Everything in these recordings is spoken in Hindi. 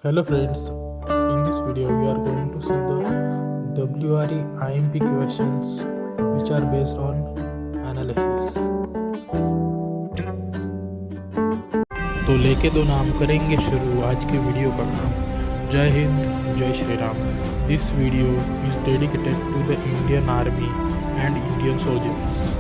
Hello friends, in this video we are going to see the WRE IMP questions which are based on analysis. तो लेके दो नाम करेंगे शुरू आज के वीडियो का काम। जय हिंद, जय Shri Ram. This video is dedicated to the Indian army and Indian soldiers.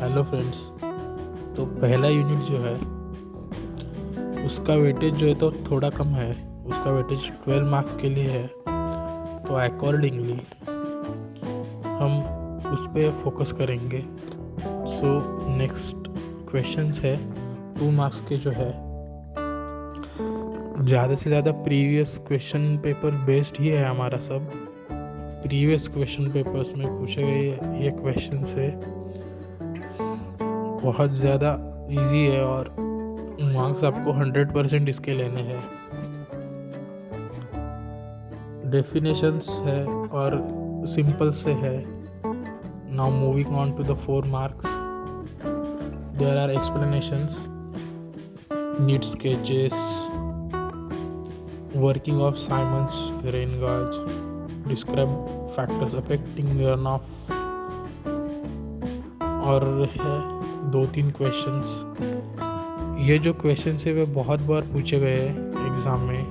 Hello friends, तो पहला यूनिट जो है उसका वेटेज जो है तो थोड़ा कम है। उसका वेटेज 12 मार्क्स के लिए है, तो अकॉर्डिंगली हम उस पर फोकस करेंगे। सो नेक्स्ट क्वेश्चंस है 2 मार्क्स के जो है, ज़्यादा से ज़्यादा प्रीवियस क्वेश्चन पेपर बेस्ड ही है हमारा सब। प्रीवियस क्वेश्चन पेपर्स में पूछे गए ये क्वेश्चन से बहुत ज़्यादा इजी है और मार्क्स आपको 100% इसके लेने हैं। डेफिनेशंस है और सिंपल से है। Now moving on to the 4 marks, there are explanations, need sketches, working of Symons rain gauge, describe factors affecting runoff, और है 2-3 क्वेश्चंस। ये जो क्वेश्चंस है वे बहुत बार पूछे गए हैं एग्ज़ाम में,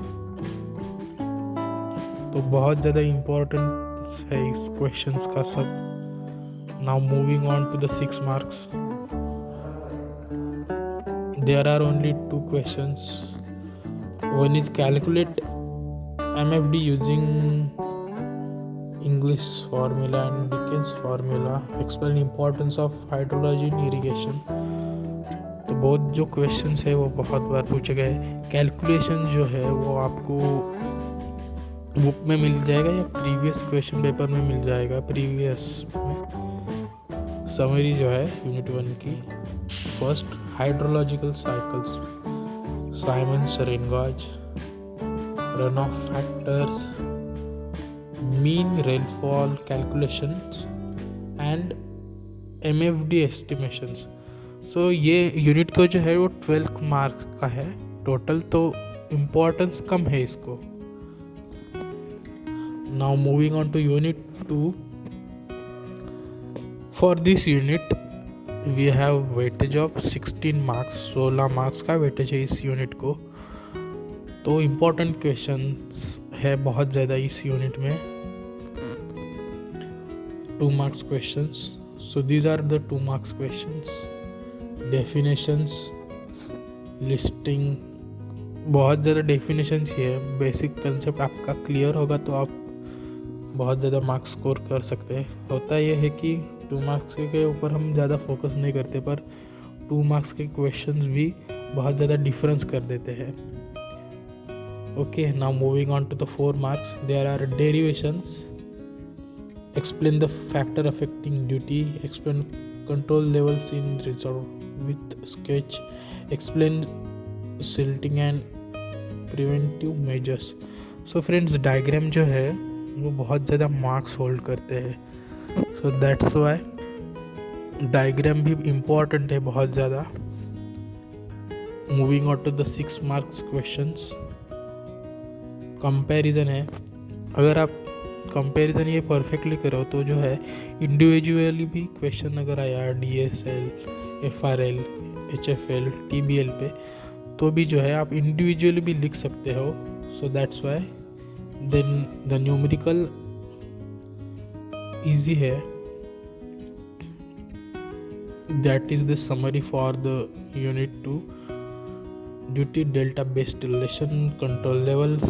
तो बहुत ज़्यादा इम्पोर्टेंस है इस क्वेश्चंस का सब। Now moving on to the 6 marks, there are only 2 questions. One is calculate MFD using English formula and Dickens formula, explain importance of hydrology in irrigation। तो बहुत जो क्वेश्चंस है वो बहुत बार पूछे गए। कैलकुलेशन जो है वो आपको बुक में मिल जाएगा या प्रीवियस क्वेश्चन पेपर में मिल जाएगा। प्रीवियस में समरी जो है यूनिट 1 की, first hydrological cycles, Symons rain gauge, runoff factors, mean rainfall calculations and MFD estimations। So ये यूनिट को जो है वो 12 मार्क्स का है टोटल, तो इम्पोर्टेंस कम है इसको। Now moving on to unit 2। For this unit we have weightage of 16 marks. 16 marks का वेटेज है इस यूनिट को। तो इम्पोर्टेंट क्वेश्चंस है बहुत ज़्यादा इस यूनिट में। 2 marks questions, so these are the 2 marks questions। definitions, listing, बहुत ज़्यादा definitions ही है। बेसिक कंसेप्ट आपका क्लियर होगा तो आप बहुत ज़्यादा मार्क्स स्कोर कर सकते हैं। होता यह है कि 2 मार्क्स के ऊपर हम ज़्यादा फोकस नहीं करते, पर 2 मार्क्स के क्वेश्चंस भी बहुत ज़्यादा डिफरेंस कर देते हैं। Okay, now moving on to the 4 marks, there are derivations, explain the factor affecting duty, explain control levels in reserve with sketch, explain silting and preventive measures। सो फ्रेंड्स, डायग्राम जो है वो बहुत ज़्यादा मार्क्स होल्ड करते हैं, सो दैट्स वाई डायग्राम भी इम्पोर्टेंट है बहुत ज़्यादा। Moving on to the 6 marks questions, comparison है। अगर आप कंपैरिजन ये परफेक्टली करो तो जो है इंडिविजुअली भी क्वेश्चन अगर आया DSL, FRL, HFL, TBL पे, तो भी जो है आप इंडिविजुअली भी लिख सकते हो। So that's why then the numerical easy है। That is the summary for the unit 2। Duty, delta based relation, control levels,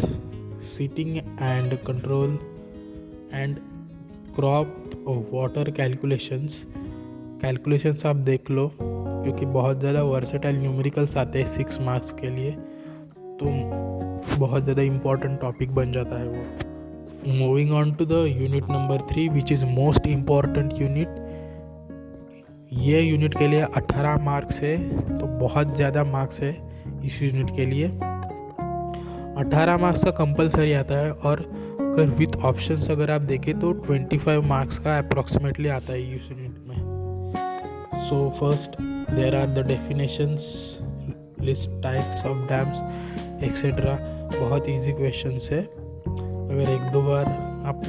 seating and control and crop water calculations आप देख लो, क्योंकि बहुत ज़्यादा वर्सेटाइल न्यूमेरिकल्स आते हैं 6 मार्क्स के लिए, तो बहुत ज़्यादा इम्पॉर्टेंट टॉपिक बन जाता है वो। Moving on to the unit number 3 which is most important unit. ये यूनिट के लिए 18 मार्क्स है, तो बहुत ज़्यादा मार्क्स है इस यूनिट के लिए। 18 मार्क्स का कंपलसरी आता है और अगर विथ ऑप्शंस अगर आप देखें तो 25 मार्क्स का अप्रॉक्सीमेटली आता है इस यूनिट में। So first there are the definitions, list types of dams etcetera. बहुत इजी क्वेश्चंस है, अगर एक दो बार आप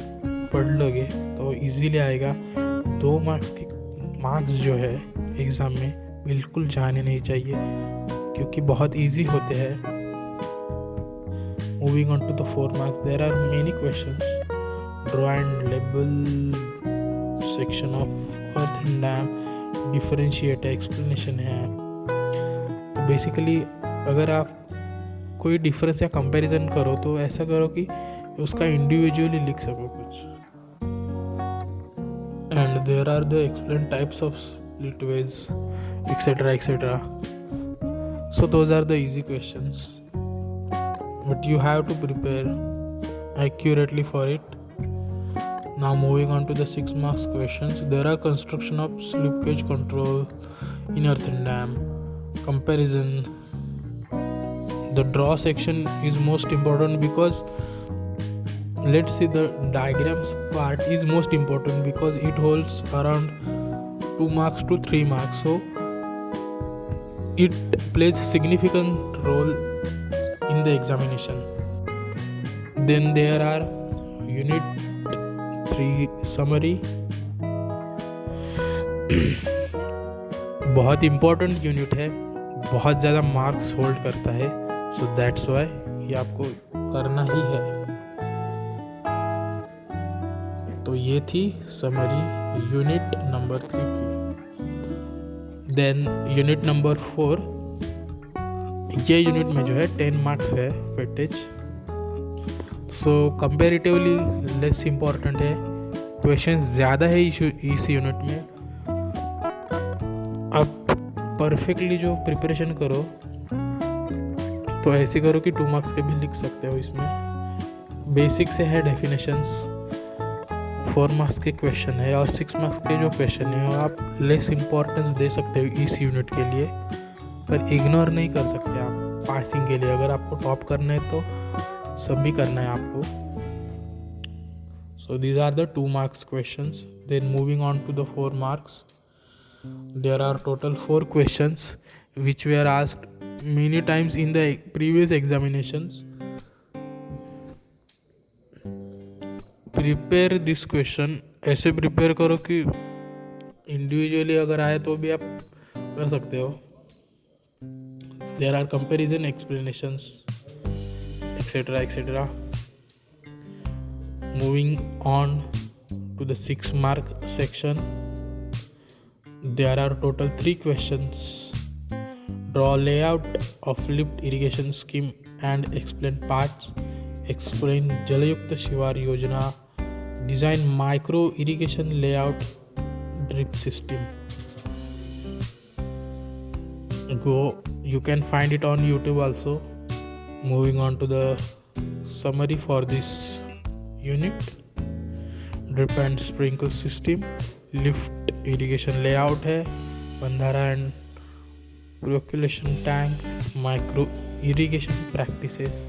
पढ़ लोगे तो इजीली आएगा। 2 मार्क्स जो है एग्ज़ाम में बिल्कुल जाने नहीं चाहिए, क्योंकि बहुत इजी होते हैं। Moving on to the 4 marks, there are many questions. Draw and label section of earth and dam, differentiate explanation है। तो बेसिकली अगर आप कोई डिफरेंस या कंपैरिजन करो तो ऐसा करो कि उसका इंडिविजुअली लिख सको कुछ। And there are the explain types of spillways etcetera etcetera. So those are the easy questions, but you have to prepare accurately for it. Now moving on to the 6 marks questions. There are construction of slip gauge control in earthen dam. Comparison. The draw section is most important because let's see the diagrams part is most important because it holds around 2 marks to 3 marks. So it plays significant role in the examination. Then there are unit 3 summary. बहुत इम्पोर्टेंट यूनिट है, बहुत ज़्यादा मार्क्स होल्ड करता है, सो दैट्स वाई ये आपको करना ही है। तो ये थी समरी यूनिट नंबर 3 की। देन यूनिट नंबर 4, ये यूनिट में जो है 10 मार्क्स है वेटेज, सो कंपेरेटिवली लेस इम्पॉर्टेंट है। क्वेश्चंस ज़्यादा है इस यूनिट में। अब परफेक्टली जो प्रिपरेशन करो तो ऐसे करो कि 2 मार्क्स के भी लिख सकते हो। इसमें बेसिक से है डेफिनेशंस, 4 मार्क्स के क्वेश्चन है, और 6 मार्क्स के जो क्वेश्चन है वो आप लेस इम्पोर्टेंस दे सकते हो इस यूनिट के लिए, पर इग्नोर नहीं कर सकते आप पासिंग के लिए। अगर आपको टॉप करना है तो सब भी करना है आपको। So these are the 2 marks questions. Then moving on to the 4 marks, there are total 4 questions which were are asked many times in the previous examinations. Prepare this question, ऐसे प्रिपेयर करो कि इंडिविजुअली अगर आए तो भी आप कर सकते हो। There are comparison explanations, etc. etc. Moving on to the 6 mark section, there are total 3 questions. Draw layout of lift irrigation scheme and explain parts. Explain Jalayukta Shivar Yojana. Design micro irrigation layout drip system. You can find it on YouTube also. Moving on to the summary for this unit, drip and sprinkle system, lift irrigation layout है, बंधारा and percolation tank, micro irrigation practices।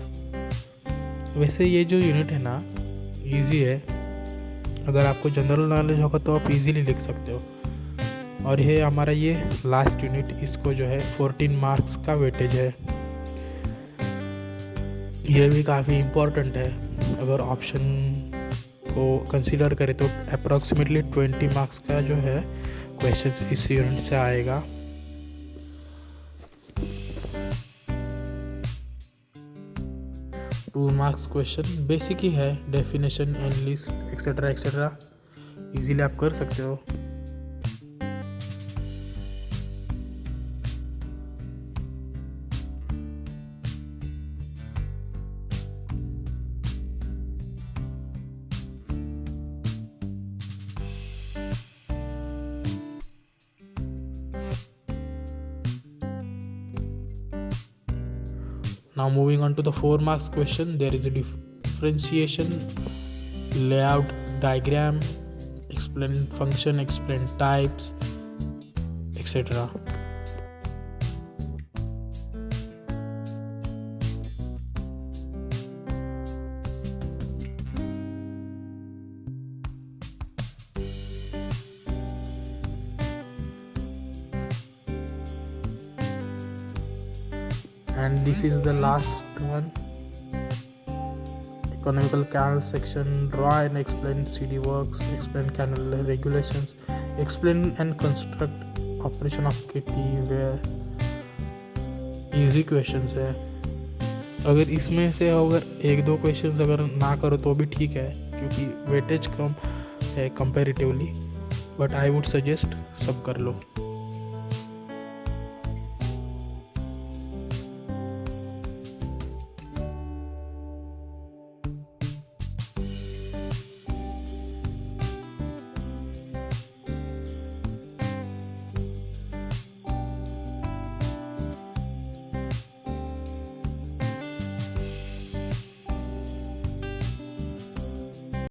वैसे ये जो यूनिट है ना इजी है, अगर आपको जनरल नॉलेज होगा तो आप इजीली लिख सकते हो। और ये हमारा ये लास्ट यूनिट, इसको जो है 14 मार्क्स का वेटेज है। ये भी काफ़ी इम्पोर्टेंट है, अगर ऑप्शन को कंसीडर करें तो अप्रॉक्सीमेटली 20 मार्क्स का जो है क्वेश्चन इस यूनिट से आएगा। टू मार्क्स क्वेश्चन बेसिक ही है, definition and list etcetera etcetera easily आप कर सकते हो। Now moving on to the 4 marks question, there is a differentiation layout diagram, explain function, explain types, etc. And this is the last one, economical canal section. Draw and explain CD works, explain canal regulations, explain and construct operation of kitty where. Easy questions है. अगर इसमें से अगर 1-2 क्वेश्चंस अगर ना करो तो भी ठीक है, क्योंकि वेटेज कम है comparatively, but I would suggest सब कर लो.